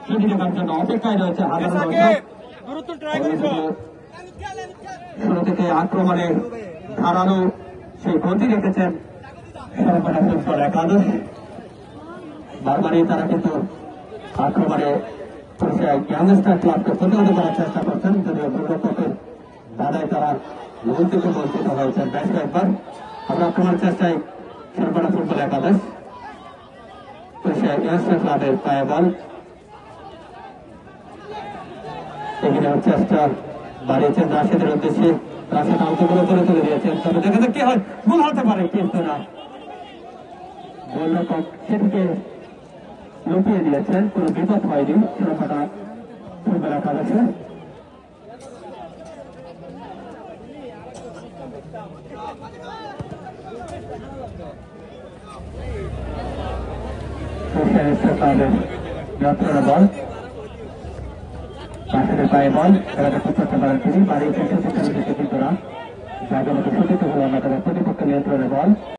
ছুটি দেওয়ার জন্য অপেক্ষায় রয়েছে হাজার শুরু থেকে আক্রমণে ধারালো সেই গতি রেখেছেন সরকার ফুটবল একাদশ। বারবারই তারা কিন্তু আক্রমণে গ্যাংস্টার ক্লাবকে প্রতিহত করার চেষ্টা করছেন, যদিও গোলরক্ষকের বাধায় তারা গোল থেকে বঞ্চিত হয়েছেন বেশ কয়েকবার। আমরা আক্রমণের চেষ্টায় সরকার ফুটবল একাদশ গ্যাংস্টার ক্লাবের পায়ে বল এগিয়ে নেওয়ার চেষ্টা বাড়িয়েছেন রাশেদের উদ্দেশ্যে। রাশেদ অঙ্কগুলো করে তুলে দিয়েছেন, তবে দেখা যাক কি হয়, গোল হতে পারে কিন্তু না। গোলরক্ষক সেটিকে লুকিয়ে দিয়েছেন, কোনো বিপদ হয়নি ছোটখাটা ফুটবল একাদশে। বল রাশেদের পায়ে বল খেলাটা খুব করতে পারেন তিনি, বাড়িয়েছেন কিন্তু না জায়গা মতো সঠিক হলো না, তবে প্রতিপক্ষ নিয়ন্ত্রণে বল।